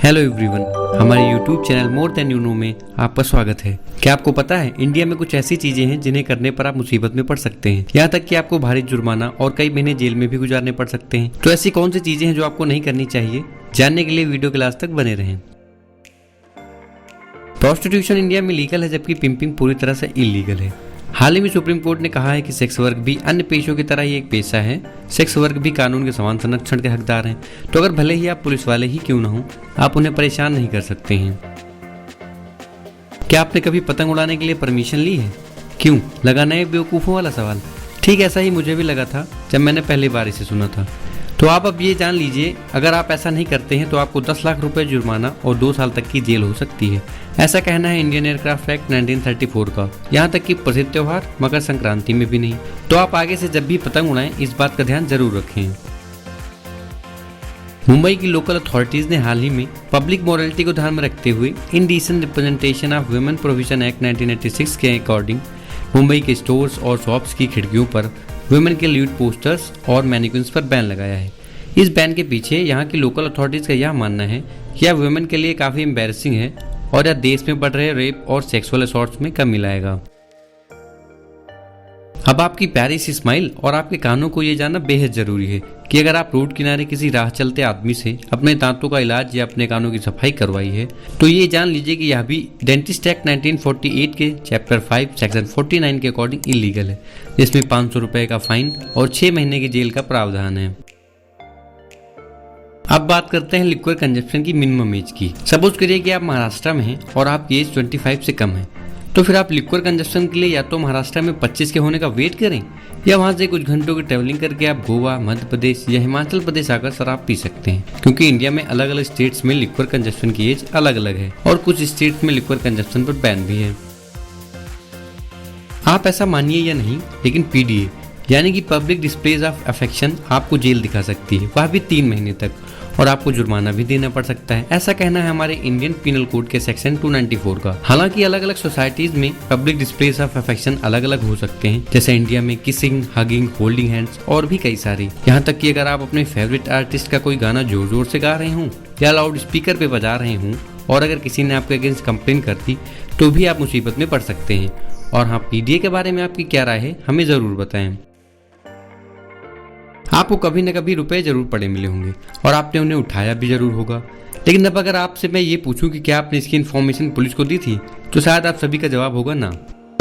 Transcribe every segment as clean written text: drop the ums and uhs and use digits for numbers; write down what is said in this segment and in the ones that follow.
Hello everyone, हमारे YouTube channel more than you know में आपका स्वागत है। क्या आपको पता है इंडिया में कुछ ऐसी चीजें हैं जिन्हें करने पर आप मुसीबत में पड़ सकते हैं, यहाँ तक कि आपको भारी जुर्माना और कई महीने जेल में भी गुजारने पड़ सकते हैं। तो ऐसी कौन सी चीजें हैं जो आपको नहीं करनी चाहिए, जानने के लिए वीडियो के लास्ट तक बने रहें। प्रोस्टिट्यूशन इंडिया में लीगल है जबकि पिंपिंग पूरी तरह से इलीगल है। हाल ही में सुप्रीम कोर्ट ने कहा है कि सेक्स वर्क भी अन्य पेशों की तरह ही एक पेशा है। सेक्स वर्क भी कानून के समान संरक्षण के हकदार हैं। तो अगर भले ही आप पुलिस वाले ही क्यों न हो, आप उन्हें परेशान नहीं कर सकते हैं। क्या आपने कभी पतंग उड़ाने के लिए परमिशन ली है? क्यों? लगा नए बेवकूफ़ों वाला सवाल। ठीक ऐसा ही मुझे भी लगा था जब मैंने पहली बार इसे सुना था। तो आप अब ये जान लीजिए, अगर आप ऐसा नहीं करते हैं तो आपको 10 लाख रुपए जुर्माना और 2 साल तक की जेल हो सकती है। ऐसा कहना है इंडियन एयरक्राफ्ट एक्ट 1934 का। यहाँ तक कि प्रसिद्ध त्योहार मकर संक्रांति में भी नहीं। तो आप आगे से जब भी पतंग उड़ाएं इस बात का ध्यान जरूर रखें। मुंबई की लोकल अथॉरिटीज ने हाल ही में पब्लिक मोरालिटी को ध्यान में रखते हुए indecent representation of women provision act 1986 के अकॉर्डिंग मुंबई के स्टोर्स और शॉप्स की खिड़कियों पर वुमेन के ल्यूड पोस्टर्स और मैनिक्विन्स पर बैन लगाया है। इस बैन के पीछे यहाँ की लोकल अथॉरिटीज का यह मानना है कि यह वुमेन के लिए काफ़ी एम्बैरेसिंग है और यह देश में बढ़ रहे रेप और सेक्सुअल असॉल्ट्स में कमी लाएगा। अब आपकी प्यारी सी स्माइल और आपके कानों को ये जानना बेहद जरूरी है कि अगर आप रोड किनारे किसी राह चलते आदमी से अपने दांतों का इलाज या अपने कानों की सफाई करवाई है तो ये जान लीजिए कि यह भी डेंटिस्ट एक्ट 1948 के चैप्टर 5 सेक्शन 49 के अकॉर्डिंग इलीगल है, जिसमें 500 रुपए का फाइन और 6 महीने की जेल का प्रावधान है। अब बात करते हैं लिक्विड कंजप्शन की मिनिमम एज की। सपोज करिए कि आप महाराष्ट्र में हैं और आपकी एज 25 से कम है, तो फिर आप लिक्विड कंजप्शन के लिए या तो महाराष्ट्र में 25 के होने का वेट करें या वहां से कुछ घंटों की ट्रैवलिंग करके आप गोवा, मध्य प्रदेश या हिमाचल प्रदेश आकर शराब पी सकते हैं। क्योंकि इंडिया में अलग अलग स्टेट्स में लिक्विड कंजप्शन की एज अलग अलग है और कुछ स्टेट्स में लिक्विड कंजप्शन पर बैन भी है। आप ऐसा मानिए या नहीं, लेकिन पीडीए यानी कि पब्लिक डिस्प्लेज ऑफ अफेक्शन आपको जेल दिखा सकती है, वह भी 3 महीने तक, और आपको जुर्माना भी देना पड़ सकता है। ऐसा कहना है हमारे इंडियन पिनल कोड के सेक्शन 294 का। हालांकि अलग अलग सोसाइटीज में पब्लिक डिस्प्लेस ऑफ अफेक्शन अलग अलग हो सकते हैं, जैसे इंडिया में किसिंग, हगिंग, होल्डिंग हैंड्स और भी कई सारे। यहाँ तक कि अगर आप अपने फेवरेट आर्टिस्ट का कोई गाना जोर जोर से गा रहे हों या लाउड स्पीकर पे बजा रहे हों और अगर किसी ने आपके अगेंस्ट कंप्लेन कर दी तो भी आप मुसीबत में पड़ सकते हैं। और हाँ, पीडीए के बारे में आपकी क्या राय है हमें जरूर बताएं। आपको कभी न कभी रुपए जरूर पड़े मिले होंगे और आपने उन्हें उठाया भी जरूर होगा, लेकिन अब अगर आपसे मैं ये पूछूं कि क्या आपने इसकी इन्फॉर्मेशन पुलिस को दी थी तो शायद आप सभी का जवाब होगा ना।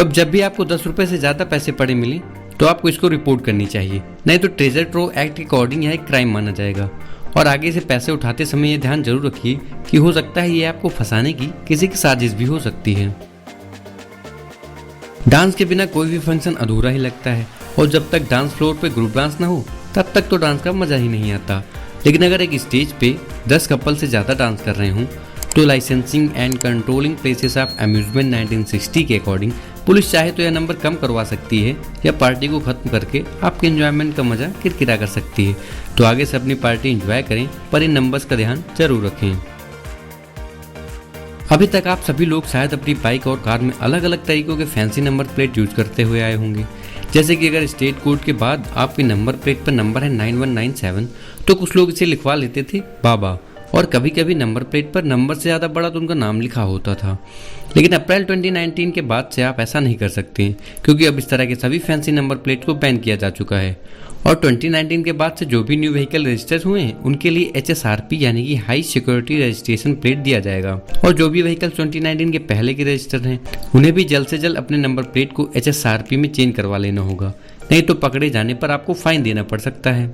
अब जब भी आपको 10 रुपए से ज्यादा पैसे पड़े मिले तो आपको इसको रिपोर्ट करनी चाहिए, नहीं तो ट्रेजर ट्रो एक्ट के अकॉर्डिंग यह एक क्राइम माना जाएगा। और आगे से पैसे उठाते समय ये ध्यान जरूर रखिए कि हो सकता है ये आपको फंसाने की किसी की साजिश भी हो सकती है। डांस के बिना कोई भी फंक्शन अधूरा ही लगता है और जब तक डांस फ्लोर पे ग्रुप डांस ना हो तब तक तो डांस का मजा ही नहीं आता। लेकिन अगर एक स्टेज पे 10 कपल से ज़्यादा डांस कर रहे हों तो licensing and controlling places of amusement 1960 के अकॉर्डिंग पुलिस चाहे तो यह नंबर कम करवा सकती है या पार्टी को खत्म करके आपके एंजॉयमेंट का मजा किरकिरा कर सकती है। तो आगे से अपनी पार्टी एंजॉय करें, पर इन नंबर्स का ध्यान जरूर रखें। अभी तक आप सभी लोग शायद अपनी बाइक और कार में अलग अलग तरीकों के फैंसी नंबर प्लेट यूज करते हुए आए होंगे। जैसे कि अगर स्टेट कोड के बाद आपकी नंबर प्लेट पर नंबर है 9197 तो कुछ लोग इसे लिखवा लेते थे बाबा, और कभी कभी नंबर प्लेट पर नंबर से ज़्यादा बड़ा तो उनका नाम लिखा होता था। लेकिन अप्रैल 2019 के बाद से आप ऐसा नहीं कर सकते क्योंकि अब इस तरह के सभी फैंसी नंबर प्लेट को बैन किया जा चुका है। और 2019 के बाद से जो भी न्यू व्हीकल रजिस्टर हुए हैं उनके लिए HSRP यानी कि हाई सिक्योरिटी रजिस्ट्रेशन प्लेट दिया जाएगा। और जो भी व्हीकल 2019 के पहले के रजिस्टर हैं उन्हें भी जल्द से जल्द अपने नंबर प्लेट को HSRP में चेंज करवा लेना होगा, नहीं तो पकड़े जाने पर आपको फाइन देना पड़ सकता है।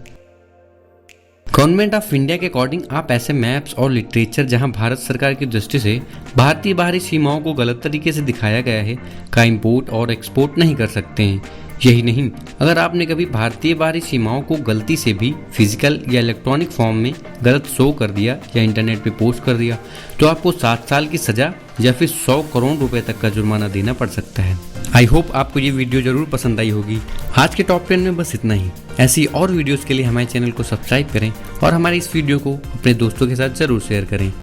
गवर्नमेंट ऑफ इंडिया के अकॉर्डिंग आप ऐसे मैप्स और लिटरेचर जहां भारत सरकार की दृष्टि से भारतीय बाहरी सीमाओं को गलत तरीके से दिखाया गया है का इंपोर्ट और एक्सपोर्ट नहीं कर सकते हैं। यही नहीं, अगर आपने कभी भारतीय बाहरी सीमाओं को गलती से भी फिजिकल या इलेक्ट्रॉनिक फॉर्म में गलत शो कर दिया या इंटरनेट पे पोस्ट कर दिया तो आपको 7 साल की सजा या फिर 100 करोड़ रुपए तक का जुर्माना देना पड़ सकता है। आई होप आपको ये वीडियो जरूर पसंद आई होगी। आज के टॉप 10 में बस इतना ही। ऐसी और वीडियोस के लिए हमारे चैनल को सब्सक्राइब करें और हमारे इस वीडियो को अपने दोस्तों के साथ जरूर शेयर करें।